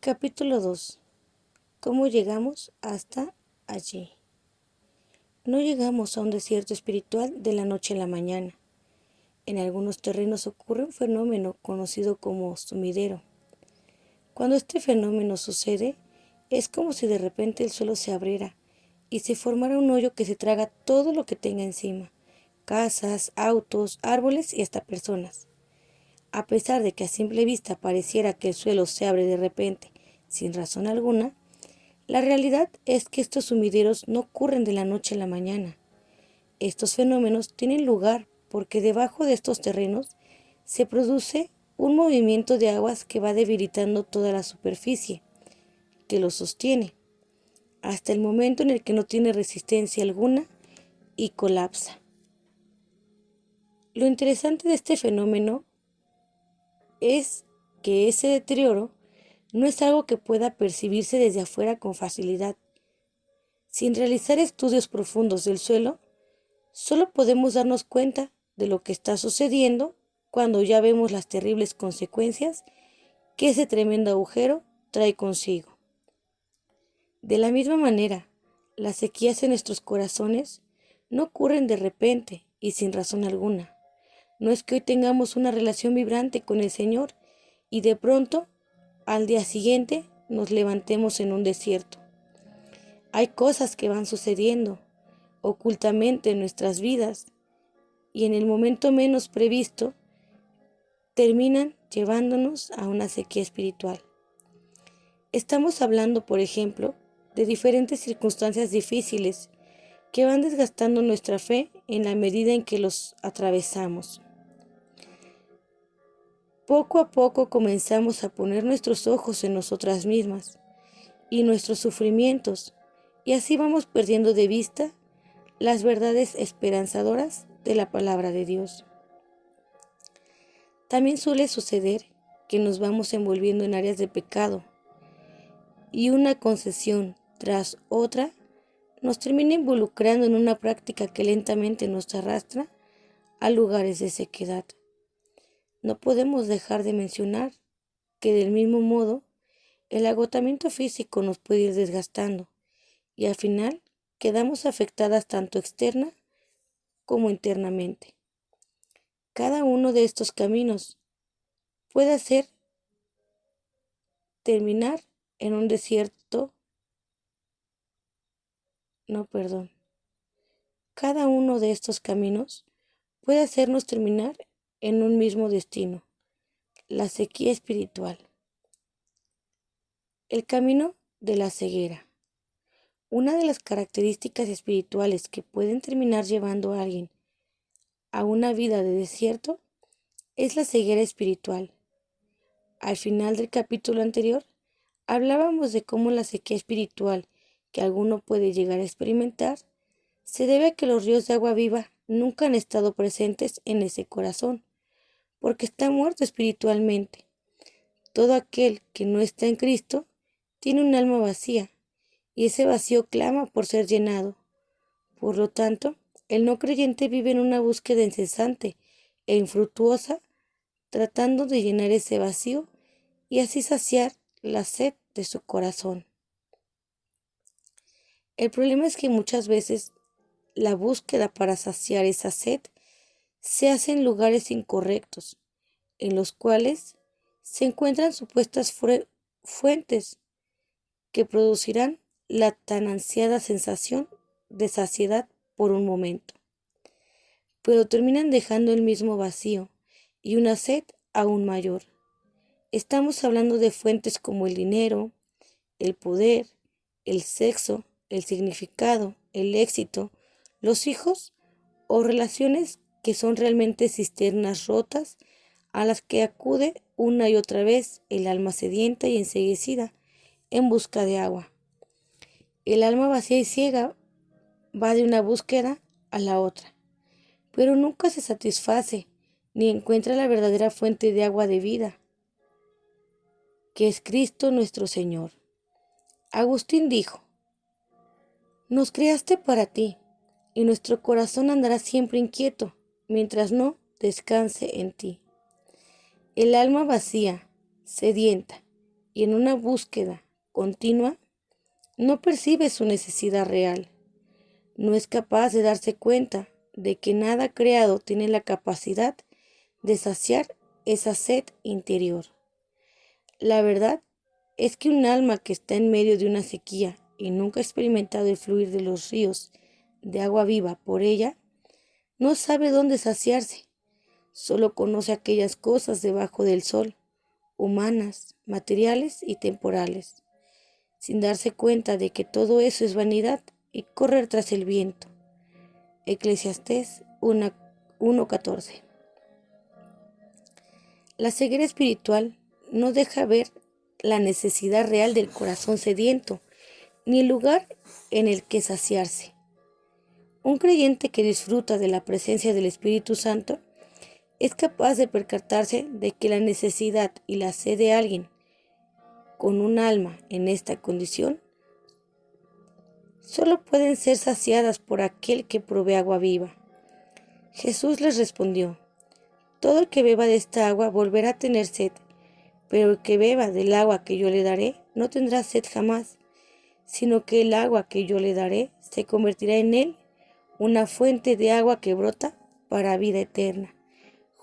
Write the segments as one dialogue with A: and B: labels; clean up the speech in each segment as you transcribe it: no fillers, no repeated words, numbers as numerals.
A: Capítulo 2. ¿Cómo llegamos hasta allí? No llegamos a un desierto espiritual de la noche a la mañana. En algunos terrenos ocurre un fenómeno conocido como sumidero. Cuando este fenómeno sucede, es como si de repente el suelo se abriera y se formara un hoyo que se traga todo lo que tenga encima: casas, autos, árboles y hasta personas. A pesar de que a simple vista pareciera que el suelo se abre de repente, sin razón alguna, la realidad es que estos sumideros no ocurren de la noche a la mañana. Estos fenómenos tienen lugar porque debajo de estos terrenos se produce un movimiento de aguas que va debilitando toda la superficie que lo sostiene, hasta el momento en el que no tiene resistencia alguna y colapsa. Lo interesante de este fenómeno es que ese deterioro no es algo que pueda percibirse desde afuera con facilidad. Sin realizar estudios profundos del suelo, solo podemos darnos cuenta de lo que está sucediendo cuando ya vemos las terribles consecuencias que ese tremendo agujero trae consigo. De la misma manera, las sequías en nuestros corazones no ocurren de repente y sin razón alguna. No es que hoy tengamos una relación vibrante con el Señor y de pronto, al día siguiente, nos levantemos en un desierto. Hay cosas que van sucediendo ocultamente en nuestras vidas y en el momento menos previsto terminan llevándonos a una sequía espiritual. Estamos hablando, por ejemplo, de diferentes circunstancias difíciles que van desgastando nuestra fe en la medida en que los atravesamos. Poco a poco comenzamos a poner nuestros ojos en nosotras mismas y nuestros sufrimientos, y así vamos perdiendo de vista las verdades esperanzadoras de la palabra de Dios. También suele suceder que nos vamos envolviendo en áreas de pecado y una concesión tras otra nos termina involucrando en una práctica que lentamente nos arrastra a lugares de sequedad. No podemos dejar de mencionar que del mismo modo el agotamiento físico nos puede ir desgastando y al final quedamos afectadas tanto externa como internamente. Cada uno de estos caminos puede hacer terminar en un desierto, Cada uno de estos caminos puede hacernos terminar en un mismo destino: la sequía espiritual. El camino de la ceguera. Una de las características espirituales que pueden terminar llevando a alguien a una vida de desierto es la ceguera espiritual. Al final del capítulo anterior, hablábamos de cómo la sequía espiritual que alguno puede llegar a experimentar se debe a que los ríos de agua viva nunca han estado presentes en ese corazón, porque está muerto espiritualmente. Todo aquel que no está en Cristo tiene un alma vacía, y ese vacío clama por ser llenado. Por lo tanto, el no creyente vive en una búsqueda incesante e infructuosa, tratando de llenar ese vacío y así saciar la sed de su corazón. El problema es que muchas veces la búsqueda para saciar esa sed se hace en lugares incorrectos, en los cuales se encuentran supuestas fuentes que producirán la tan ansiada sensación de saciedad por un momento, pero terminan dejando el mismo vacío y una sed aún mayor. Estamos hablando de fuentes como el dinero, el poder, el sexo, el significado, el éxito, los hijos o relaciones que son realmente cisternas rotas a las que acude una y otra vez el alma sedienta y enceguecida en busca de agua. El alma vacía y ciega va de una búsqueda a la otra, pero nunca se satisface ni encuentra la verdadera fuente de agua de vida, que es Cristo nuestro Señor. Agustín dijo: nos creaste para ti, y nuestro corazón andará siempre inquieto mientras no descanse en ti. El alma vacía, sedienta y en una búsqueda continua, no percibe su necesidad real. No es capaz de darse cuenta de que nada creado tiene la capacidad de saciar esa sed interior. La verdad es que un alma que está en medio de una sequía y nunca ha experimentado el fluir de los ríos de agua viva por ella, no sabe dónde saciarse. Solo conoce aquellas cosas debajo del sol, humanas, materiales y temporales, sin darse cuenta de que todo eso es vanidad y correr tras el viento. Eclesiastés 1:14. La ceguera espiritual no deja ver la necesidad real del corazón sediento, ni el lugar en el que saciarse. Un creyente que disfruta de la presencia del Espíritu Santo es capaz de percatarse de que la necesidad y la sed de alguien con un alma en esta condición solo pueden ser saciadas por aquel que provee agua viva. Jesús les respondió: todo el que beba de esta agua volverá a tener sed, pero el que beba del agua que yo le daré no tendrá sed jamás, sino que el agua que yo le daré se convertirá en él una fuente de agua que brota para vida eterna.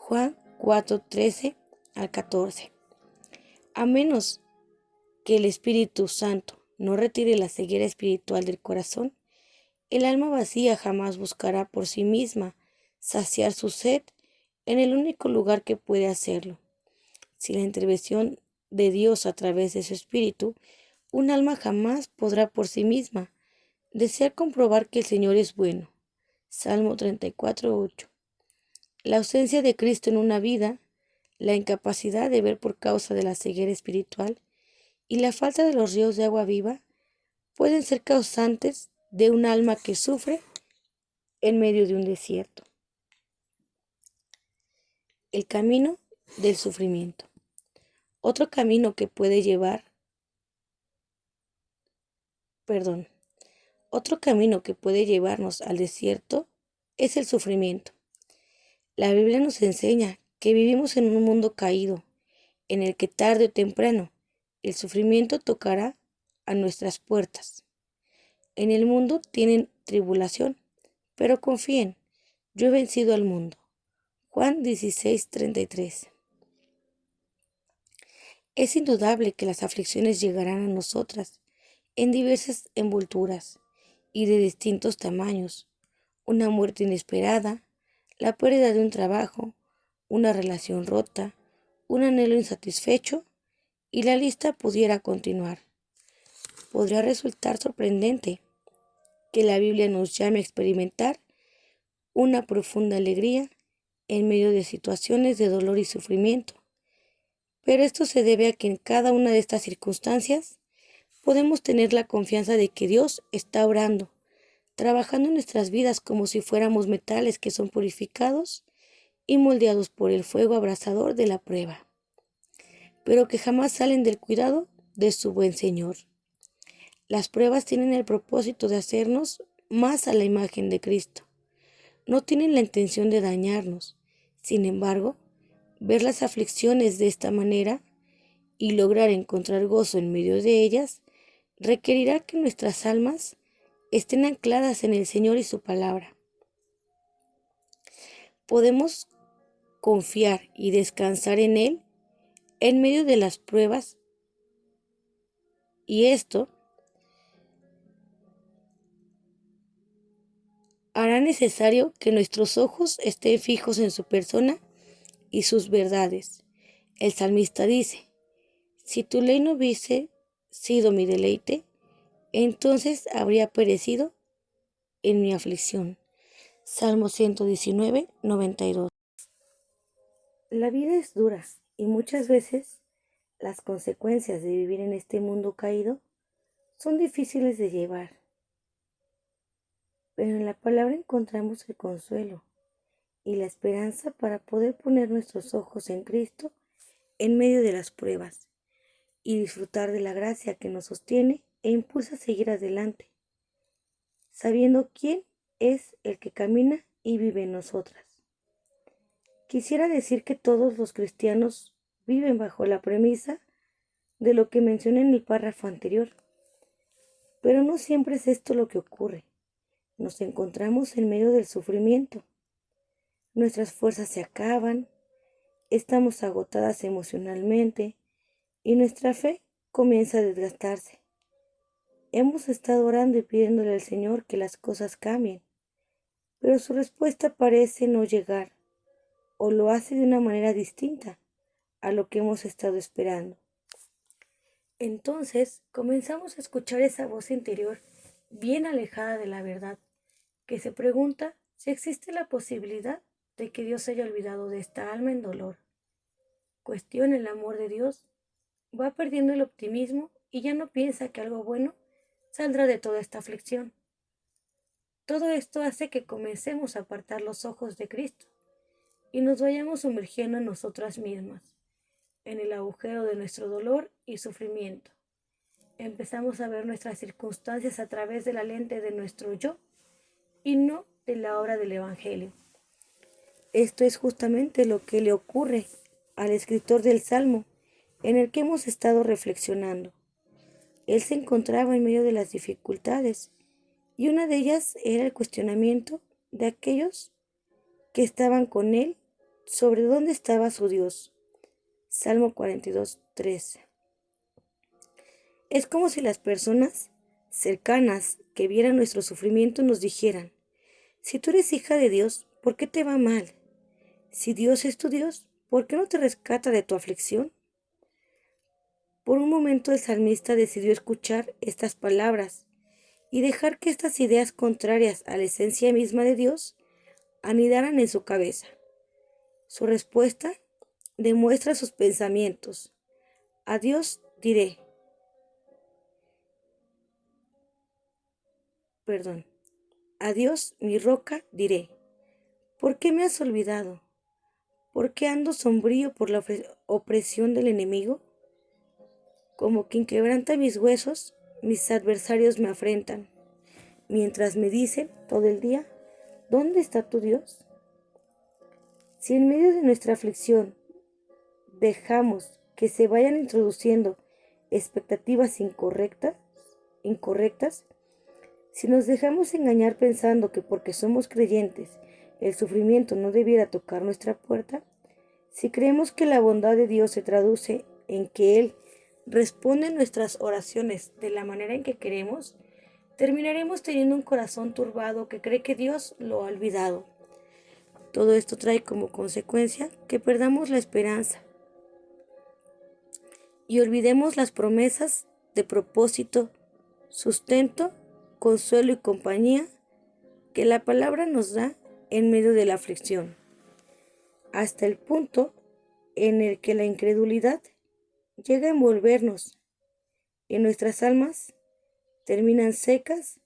A: Juan 4:13-14. A menos que el Espíritu Santo no retire la ceguera espiritual del corazón, el alma vacía jamás buscará por sí misma saciar su sed en el único lugar que puede hacerlo. Sin la intervención de Dios a través de su Espíritu, un alma jamás podrá por sí misma desear comprobar que el Señor es bueno. Salmo 34:8. La ausencia de Cristo en una vida, la incapacidad de ver por causa de la ceguera espiritual y la falta de los ríos de agua viva pueden ser causantes de un alma que sufre en medio de un desierto. El camino del sufrimiento. Otro camino que puede llevarnos al desierto es el sufrimiento. La Biblia nos enseña que vivimos en un mundo caído, en el que tarde o temprano el sufrimiento tocará a nuestras puertas. En el mundo tienen tribulación, pero confíen, yo he vencido al mundo. Juan 16:33. Es indudable que las aflicciones llegarán a nosotras en diversas envolturas y de distintos tamaños: una muerte inesperada, la pérdida de un trabajo, una relación rota, un anhelo insatisfecho, y la lista pudiera continuar. Podría resultar sorprendente que la Biblia nos llame a experimentar una profunda alegría en medio de situaciones de dolor y sufrimiento, pero esto se debe a que en cada una de estas circunstancias podemos tener la confianza de que Dios está obrando, trabajando en nuestras vidas como si fuéramos metales que son purificados y moldeados por el fuego abrasador de la prueba, pero que jamás salen del cuidado de su buen Señor. Las pruebas tienen el propósito de hacernos más a la imagen de Cristo. No tienen la intención de dañarnos. Sin embargo, ver las aflicciones de esta manera y lograr encontrar gozo en medio de ellas requerirá que nuestras almas estén ancladas en el Señor y su palabra. Podemos confiar y descansar en Él en medio de las pruebas, y esto hará necesario que nuestros ojos estén fijos en su persona y sus verdades. El salmista dice: si tu ley no hubiese sido mi deleite, entonces habría perecido en mi aflicción. Salmo 119:92. La vida es dura y muchas veces las consecuencias de vivir en este mundo caído son difíciles de llevar. Pero en la palabra encontramos el consuelo y la esperanza para poder poner nuestros ojos en Cristo en medio de las pruebas y disfrutar de la gracia que nos sostiene e impulsa a seguir adelante, sabiendo quién es el que camina y vive en nosotras. Quisiera decir que todos los cristianos viven bajo la premisa de lo que mencioné en el párrafo anterior. Pero no siempre es esto lo que ocurre. Nos encontramos en medio del sufrimiento. Nuestras fuerzas se acaban, estamos agotadas emocionalmente y nuestra fe comienza a desgastarse. Hemos estado orando y pidiéndole al Señor que las cosas cambien, pero su respuesta parece no llegar, o lo hace de una manera distinta a lo que hemos estado esperando. Entonces comenzamos a escuchar esa voz interior bien alejada de la verdad, que se pregunta si existe la posibilidad de que Dios haya olvidado de esta alma en dolor. Cuestiona el amor de Dios, va perdiendo el optimismo y ya no piensa que algo bueno saldrá de toda esta aflicción. Todo esto hace que comencemos a apartar los ojos de Cristo y nos vayamos sumergiendo en nosotras mismas, en el agujero de nuestro dolor y sufrimiento. Empezamos a ver nuestras circunstancias a través de la lente de nuestro yo y no de la obra del Evangelio. Esto es justamente lo que le ocurre al escritor del Salmo, en el que hemos estado reflexionando. Él se encontraba en medio de las dificultades, y una de ellas era el cuestionamiento de aquellos que estaban con él sobre dónde estaba su Dios. Salmo 42:3. Es como si las personas cercanas que vieran nuestro sufrimiento nos dijeran: si tú eres hija de Dios, ¿por qué te va mal? Si Dios es tu Dios, ¿por qué no te rescata de tu aflicción? Por un momento el salmista decidió escuchar estas palabras y dejar que estas ideas contrarias a la esencia misma de Dios anidaran en su cabeza. Su respuesta demuestra sus pensamientos. A Dios diré, a Dios mi roca diré, ¿por qué me has olvidado? ¿Por qué ando sombrío por la opresión del enemigo? Como quien quebranta mis huesos, mis adversarios me afrentan, mientras me dicen todo el día: ¿dónde está tu Dios? Si en medio de nuestra aflicción dejamos que se vayan introduciendo expectativas incorrectas, si nos dejamos engañar pensando que porque somos creyentes el sufrimiento no debiera tocar nuestra puerta, si creemos que la bondad de Dios se traduce en que Él responde nuestras oraciones de la manera en que queremos, terminaremos teniendo un corazón turbado que cree que Dios lo ha olvidado. Todo esto trae como consecuencia que perdamos la esperanza y olvidemos las promesas de propósito, sustento, consuelo y compañía que la palabra nos da en medio de la aflicción, hasta el punto en el que la incredulidad llega a envolvernos y nuestras almas terminan secas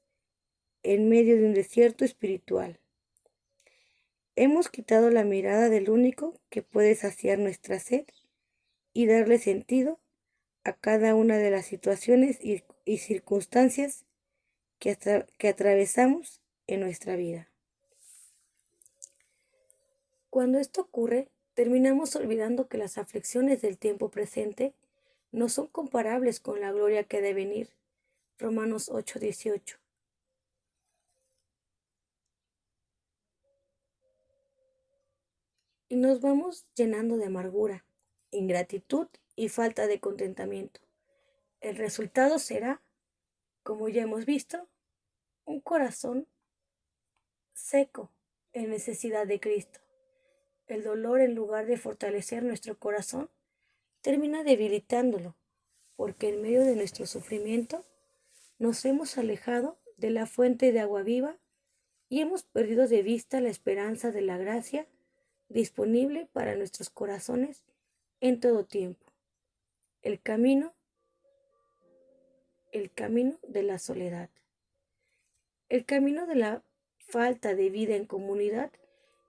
A: en medio de un desierto espiritual. Hemos quitado la mirada del único que puede saciar nuestra sed y darle sentido a cada una de las situaciones y circunstancias que atravesamos en nuestra vida. Cuando esto ocurre, terminamos olvidando que las aflicciones del tiempo presente no son comparables con la gloria que ha de venir. Romanos 8:18. Y nos vamos llenando de amargura, ingratitud y falta de contentamiento. El resultado será, como ya hemos visto, un corazón seco en necesidad de Cristo. El dolor, en lugar de fortalecer nuestro corazón, termina debilitándolo, porque en medio de nuestro sufrimiento nos hemos alejado de la fuente de agua viva y hemos perdido de vista la esperanza de la gracia disponible para nuestros corazones en todo tiempo. El camino de la soledad. El camino de la falta de vida en comunidad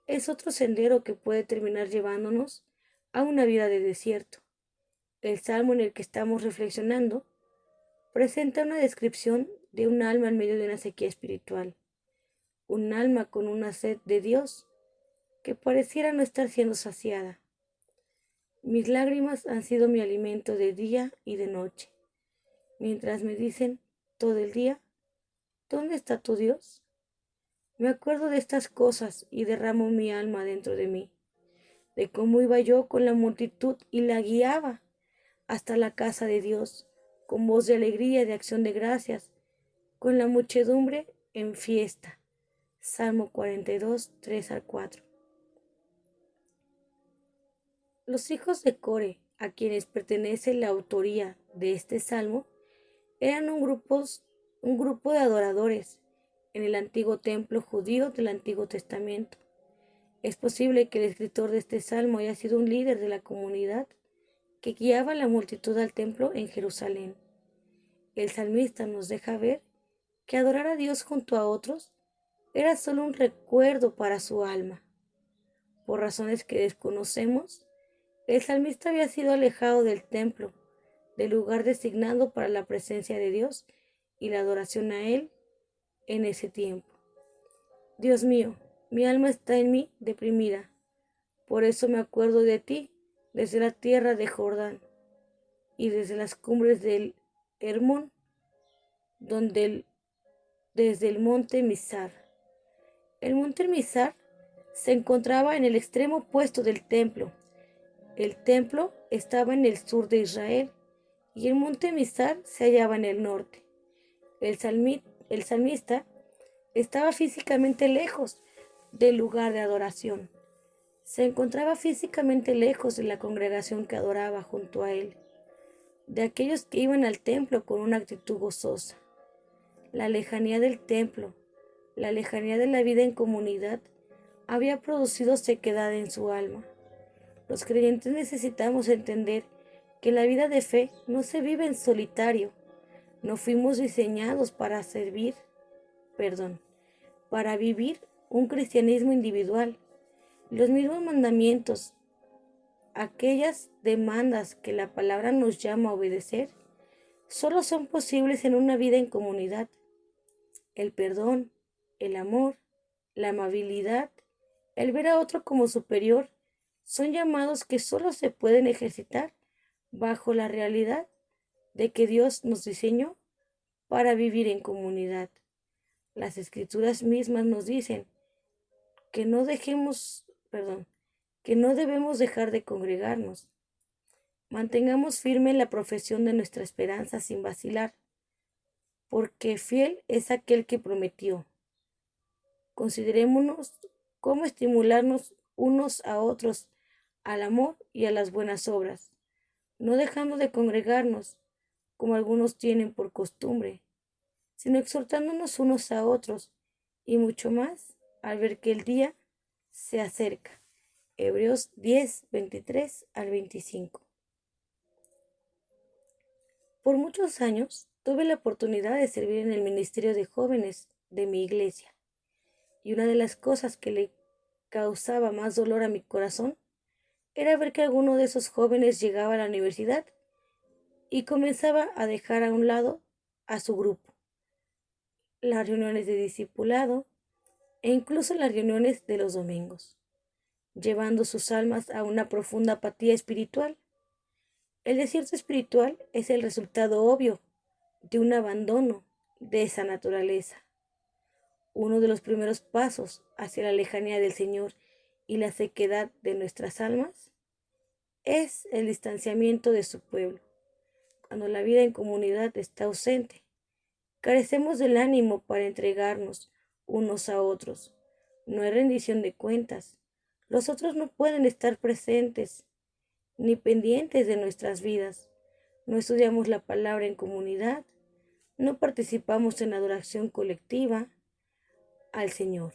A: es otro sendero que puede terminar llevándonos a una vida de desierto. El salmo en el que estamos reflexionando presenta una descripción de un alma en medio de una sequía espiritual, un alma con una sed de Dios que pareciera no estar siendo saciada. Mis lágrimas han sido mi alimento de día y de noche, mientras me dicen todo el día, ¿dónde está tu Dios? Me acuerdo de estas cosas y derramo mi alma dentro de mí, de cómo iba yo con la multitud y la guiaba hasta la casa de Dios, con voz de alegría y de acción de gracias, con la muchedumbre en fiesta. Salmo 42, 3 al 4. Los hijos de Core, a quienes pertenece la autoría de este salmo, eran un grupo de adoradores en el antiguo templo judío del Antiguo Testamento. Es posible que el escritor de este salmo haya sido un líder de la comunidad que guiaba a la multitud al templo en Jerusalén. El salmista nos deja ver que adorar a Dios junto a otros era solo un recuerdo para su alma. Por razones que desconocemos, el salmista había sido alejado del templo, del lugar designado para la presencia de Dios y la adoración a Él en ese tiempo. Dios mío, mi alma está en mí deprimida, por eso me acuerdo de ti desde la tierra de Jordán y desde las cumbres del Hermón, desde el monte Mizar. El monte Mizar se encontraba en el extremo opuesto del templo. El templo estaba en el sur de Israel y el monte Mizar se hallaba en el norte. El salmista estaba físicamente lejos del lugar de adoración. Se encontraba físicamente lejos de la congregación que adoraba junto a él, de aquellos que iban al templo con una actitud gozosa. La lejanía del templo, la lejanía de la vida en comunidad, había producido sequedad en su alma. Los creyentes necesitamos entender que la vida de fe no se vive en solitario. No fuimos diseñados para vivir un cristianismo individual. Los mismos mandamientos, aquellas demandas que la palabra nos llama a obedecer, solo son posibles en una vida en comunidad. El perdón, el amor, la amabilidad, el ver a otro como superior, son llamados que solo se pueden ejercitar bajo la realidad de que Dios nos diseñó para vivir en comunidad. Las escrituras mismas nos dicen que que no debemos dejar de congregarnos. Mantengamos firme la profesión de nuestra esperanza sin vacilar, porque fiel es aquel que prometió. Considerémonos cómo estimularnos unos a otros al amor y a las buenas obras, no dejando de congregarnos, como algunos tienen por costumbre, sino exhortándonos unos a otros, y mucho más al ver que el día se acerca. Hebreos 10, 23 al 25. Por muchos años tuve la oportunidad de servir en el ministerio de jóvenes de mi iglesia, y una de las cosas que le causaba más dolor a mi corazón era ver que alguno de esos jóvenes llegaba a la universidad y comenzaba a dejar a un lado a su grupo, las reuniones de discipulado e incluso las reuniones de los domingos, llevando sus almas a una profunda apatía espiritual. El desierto espiritual es el resultado obvio de un abandono de esa naturaleza. Uno de los primeros pasos hacia la lejanía del Señor y la sequedad de nuestras almas es el distanciamiento de su pueblo. Cuando la vida en comunidad está ausente, carecemos del ánimo para entregarnos unos a otros. No hay rendición de cuentas. Los otros no pueden estar presentes ni pendientes de nuestras vidas. No estudiamos la palabra en comunidad. No participamos en adoración colectiva al Señor.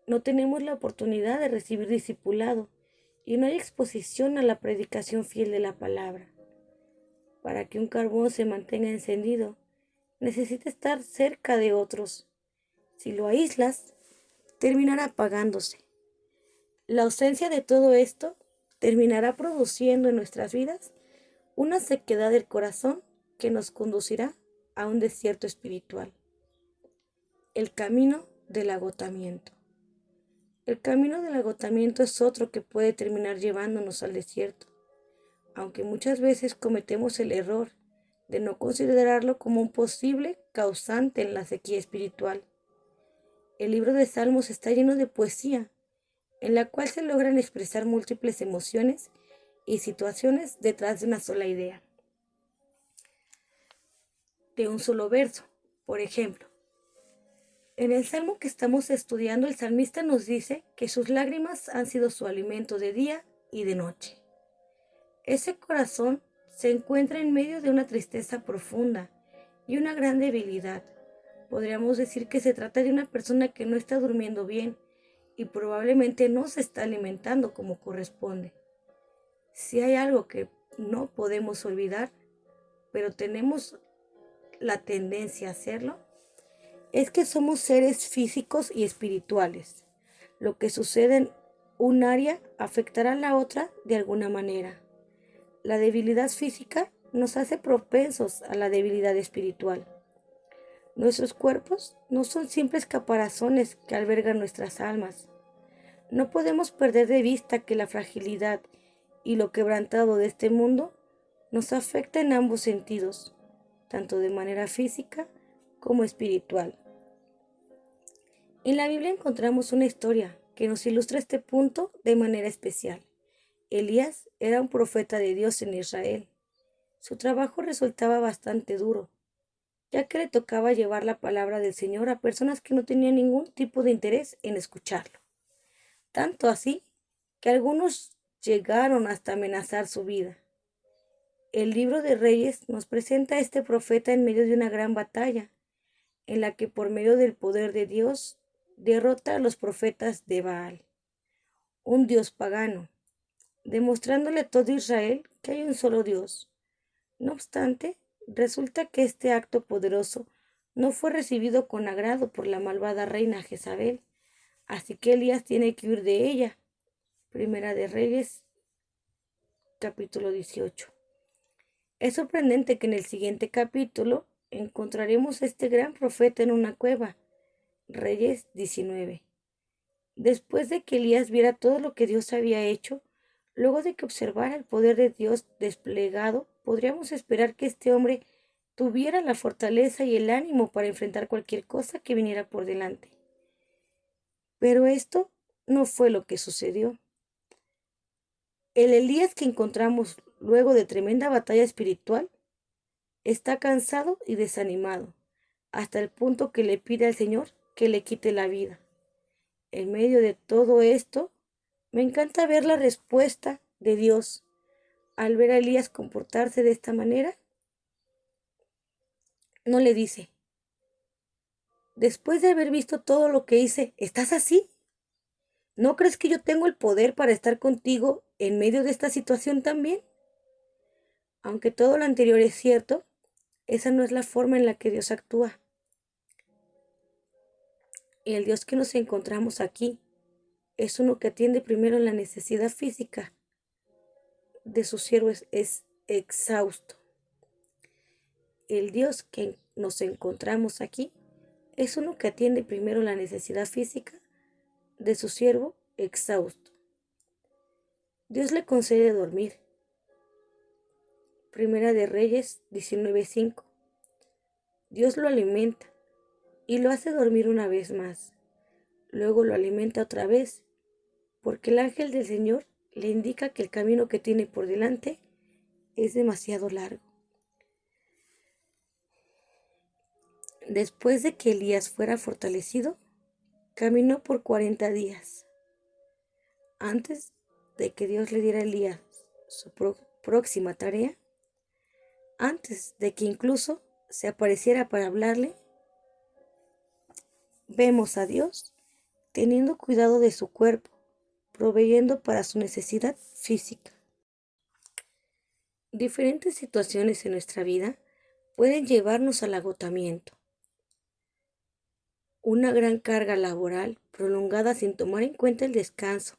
A: No tenemos la oportunidad de recibir discipulado y no hay exposición a la predicación fiel de la palabra. Para que un carbón se mantenga encendido, necesita estar cerca de otros. Si lo aíslas, terminará apagándose. La ausencia de todo esto terminará produciendo en nuestras vidas una sequedad del corazón que nos conducirá a un desierto espiritual. El camino del agotamiento. El camino del agotamiento es otro que puede terminar llevándonos al desierto. aunque muchas veces cometemos el error de no considerarlo como un posible causante en la sequía espiritual. El libro de Salmos está lleno de poesía, en la cual se logran expresar múltiples emociones y situaciones detrás de una sola idea, de un solo verso. Por ejemplo, en el salmo que estamos estudiando, el salmista nos dice que sus lágrimas han sido su alimento de día y de noche. Ese corazón se encuentra en medio de una tristeza profunda y una gran debilidad. Podríamos decir que se trata de una persona que no está durmiendo bien y probablemente no se está alimentando como corresponde. Si hay algo que no podemos olvidar, pero tenemos la tendencia a hacerlo, es que somos seres físicos y espirituales. Lo que sucede en un área afectará a la otra de alguna manera. La debilidad física nos hace propensos a la debilidad espiritual. Nuestros cuerpos no son simples caparazones que albergan nuestras almas. No podemos perder de vista que la fragilidad y lo quebrantado de este mundo nos afecta en ambos sentidos, tanto de manera física como espiritual. En la Biblia encontramos una historia que nos ilustra este punto de manera especial. Elías era un profeta de Dios en Israel. Su trabajo resultaba bastante duro, ya que le tocaba llevar la palabra del Señor a personas que no tenían ningún tipo de interés en escucharlo. Tanto así que algunos llegaron hasta amenazar su vida. El libro de Reyes nos presenta a este profeta en medio de una gran batalla, en la que por medio del poder de Dios derrota a los profetas de Baal, un dios pagano, demostrándole a todo Israel que hay un solo Dios. No obstante, resulta que este acto poderoso no fue recibido con agrado por la malvada reina Jezabel, así que Elías tiene que huir de ella. Primera de Reyes, capítulo 18. Es sorprendente que en el siguiente capítulo encontraremos a este gran profeta en una cueva. Reyes 19. Después de que Elías viera todo lo que Dios había hecho, luego de que observara el poder de Dios desplegado, podríamos esperar que este hombre tuviera la fortaleza y el ánimo para enfrentar cualquier cosa que viniera por delante. Pero esto no fue lo que sucedió. El Elías que encontramos luego de tremenda batalla espiritual está cansado y desanimado, hasta el punto que le pide al Señor que le quite la vida. En medio de todo esto, me encanta ver la respuesta de Dios. Al ver a Elías comportarse de esta manera, no le dice, después de haber visto todo lo que hice, ¿estás así? ¿No crees que yo tengo el poder para estar contigo en medio de esta situación también? Aunque todo lo anterior es cierto, esa no es la forma en la que Dios actúa. Y el Dios que nos encontramos aquí es uno que atiende primero la necesidad física de sus siervos, es exhausto. El Dios que nos encontramos aquí es uno que atiende primero la necesidad física de su siervo exhausto. Dios le concede dormir. Primera de Reyes 19:5. Dios lo alimenta y lo hace dormir una vez más. Luego lo alimenta otra vez, porque el ángel del Señor le indica que el camino que tiene por delante es demasiado largo. Después de que Elías fuera fortalecido, caminó por 40 días. Antes de que Dios le diera a Elías su próxima tarea, antes de que incluso se apareciera para hablarle, vemos a Dios teniendo cuidado de su cuerpo, proveyendo para su necesidad física. Diferentes situaciones en nuestra vida pueden llevarnos al agotamiento. Una gran carga laboral prolongada sin tomar en cuenta el descanso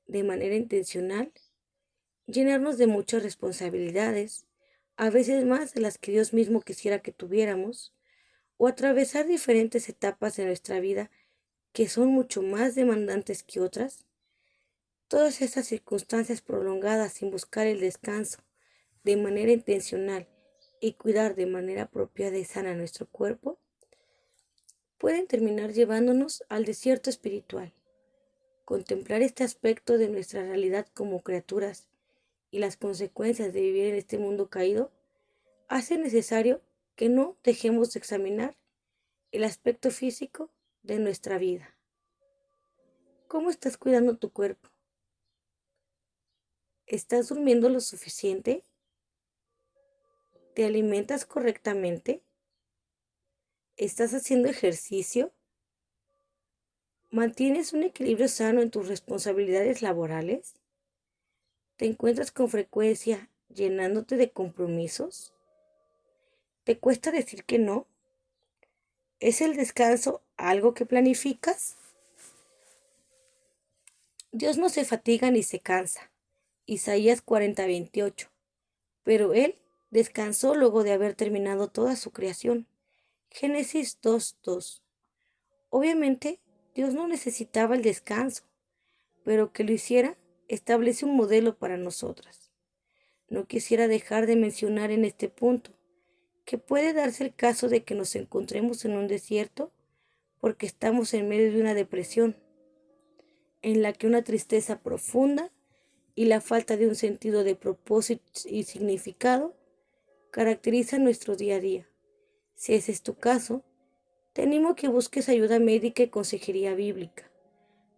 A: de manera intencional, llenarnos de muchas responsabilidades, a veces más de las que Dios mismo quisiera que tuviéramos, o atravesar diferentes etapas de nuestra vida que son mucho más demandantes que otras. Todas esas circunstancias prolongadas sin buscar el descanso de manera intencional y cuidar de manera apropiada y sana nuestro cuerpo, pueden terminar llevándonos al desierto espiritual. Contemplar este aspecto de nuestra realidad como criaturas y las consecuencias de vivir en este mundo caído hace necesario que no dejemos de examinar el aspecto físico de nuestra vida. ¿Cómo estás cuidando tu cuerpo? ¿Estás durmiendo lo suficiente? ¿Te alimentas correctamente? ¿Estás haciendo ejercicio? ¿Mantienes un equilibrio sano en tus responsabilidades laborales? ¿Te encuentras con frecuencia llenándote de compromisos? ¿Te cuesta decir que no? ¿Es el descanso algo que planificas? Dios no se fatiga ni se cansa. Isaías 40:28. Pero Él descansó luego de haber terminado toda su creación. Génesis 2:2. Obviamente, Dios no necesitaba el descanso, pero que lo hiciera establece un modelo para nosotras. No quisiera dejar de mencionar en este punto que puede darse el caso de que nos encontremos en un desierto porque estamos en medio de una depresión, en la que una tristeza profunda y la falta de un sentido de propósito y significado caracteriza nuestro día a día. Si ese es tu caso, te animo a que busques ayuda médica y consejería bíblica.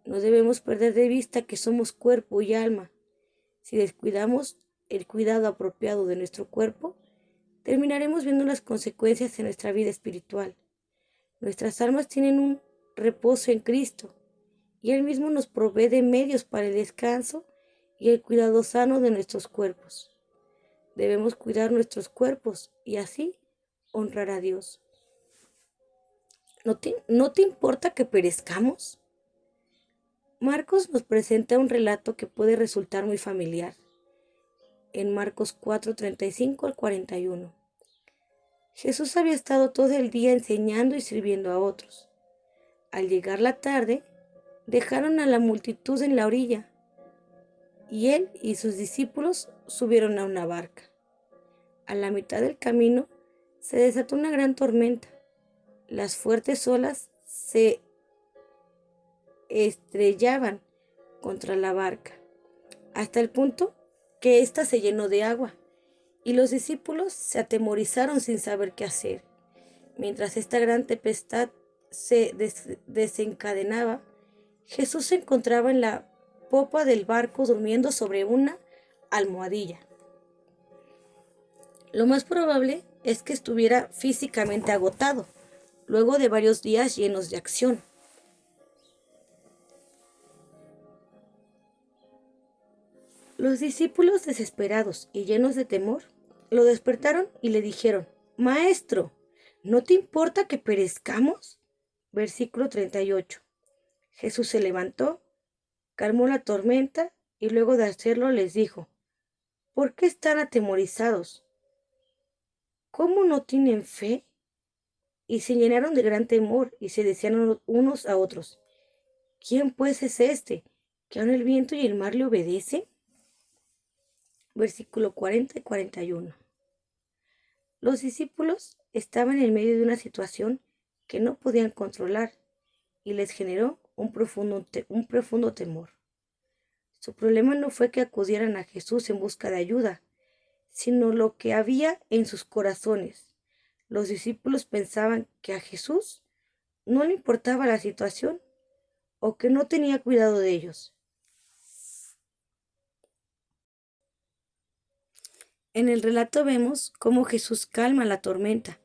A: No debemos perder de vista que somos cuerpo y alma. Si descuidamos el cuidado apropiado de nuestro cuerpo, terminaremos viendo las consecuencias en nuestra vida espiritual. Nuestras almas tienen un reposo en Cristo y Él mismo nos provee de medios para el descanso y el cuidado sano de nuestros cuerpos. Debemos cuidar nuestros cuerpos y así honrar a Dios. ¿No te importa que perezcamos? Marcos nos presenta un relato que puede resultar muy familiar. En Marcos 4:35 al 41. Jesús había estado todo el día enseñando y sirviendo a otros. Al llegar la tarde, dejaron a la multitud en la orilla, y él y sus discípulos subieron a una barca. A la mitad del camino se desató una gran tormenta. Las fuertes olas se estrellaban contra la barca, hasta el punto que ésta se llenó de agua, y los discípulos se atemorizaron sin saber qué hacer. Mientras esta gran tempestad se desencadenaba, Jesús se encontraba en la popa del barco durmiendo sobre una almohadilla. Lo más probable es que estuviera físicamente agotado, luego de varios días llenos de acción. Los discípulos, desesperados y llenos de temor, lo despertaron y le dijeron: Maestro, ¿no te importa que perezcamos? Versículo 38. Jesús se levantó, calmó la tormenta y luego de hacerlo les dijo: ¿Por qué están atemorizados? ¿Cómo no tienen fe? Y se llenaron de gran temor y se decían unos a otros: ¿Quién pues es este, que aun el viento y el mar le obedecen? Versículo 40 y 41. Los discípulos estaban en medio de una situación que no podían controlar y les generó un profundo temor. Su problema no fue que acudieran a Jesús en busca de ayuda, sino lo que había en sus corazones. Los discípulos pensaban que a Jesús no le importaba la situación o que no tenía cuidado de ellos. En el relato vemos cómo Jesús calma la tormenta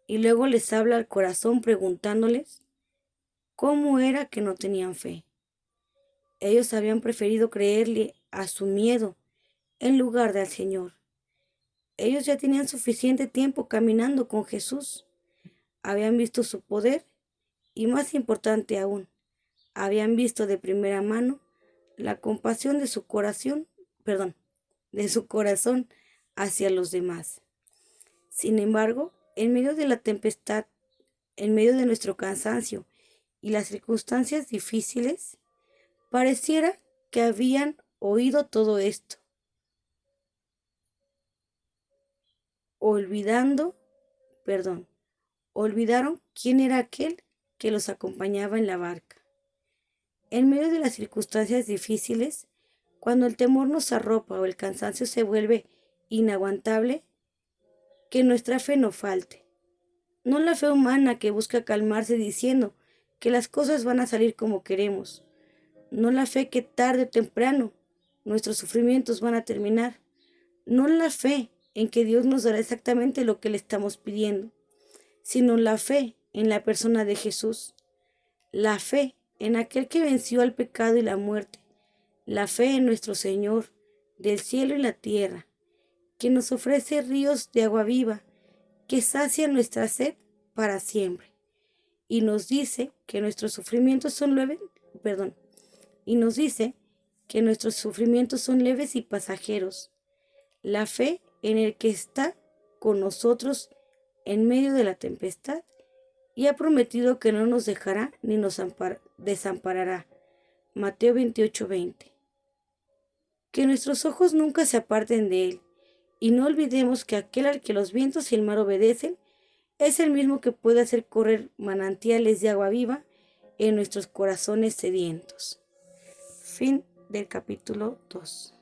A: y luego les habla al corazón preguntándoles cómo era que no tenían fe. Ellos habían preferido creerle a su miedo en lugar del Señor. Ellos ya tenían suficiente tiempo caminando con Jesús. Habían visto su poder y, más importante aún, habían visto de primera mano la compasión de su corazón, hacia los demás. Sin embargo, en medio de la tempestad, en medio de nuestro cansancio y las circunstancias difíciles, pareciera que habían oído todo esto. olvidando, olvidaron quién era aquel que los acompañaba en la barca. En medio de las circunstancias difíciles, cuando el temor nos arropa o el cansancio se vuelve inaguantable, que nuestra fe no falte. No la fe humana que busca calmarse diciendo que las cosas van a salir como queremos. No la fe que tarde o temprano nuestros sufrimientos van a terminar. No la fe en que Dios nos dará exactamente lo que le estamos pidiendo, sino la fe en la persona de Jesús. La fe en aquel que venció al pecado y la muerte. La fe en nuestro Señor, del cielo y la tierra, que nos ofrece ríos de agua viva, que sacia nuestra sed para siempre. Y nos dice que nuestros sufrimientos son leves, y nos dice que nuestros sufrimientos son leves y pasajeros. La fe en el que está con nosotros en medio de la tempestad y ha prometido que no nos dejará ni nos desamparará. Mateo 28:20. Que nuestros ojos nunca se aparten de Él y no olvidemos que aquel al que los vientos y el mar obedecen es el mismo que puede hacer correr manantiales de agua viva en nuestros corazones sedientos. Fin del capítulo 2.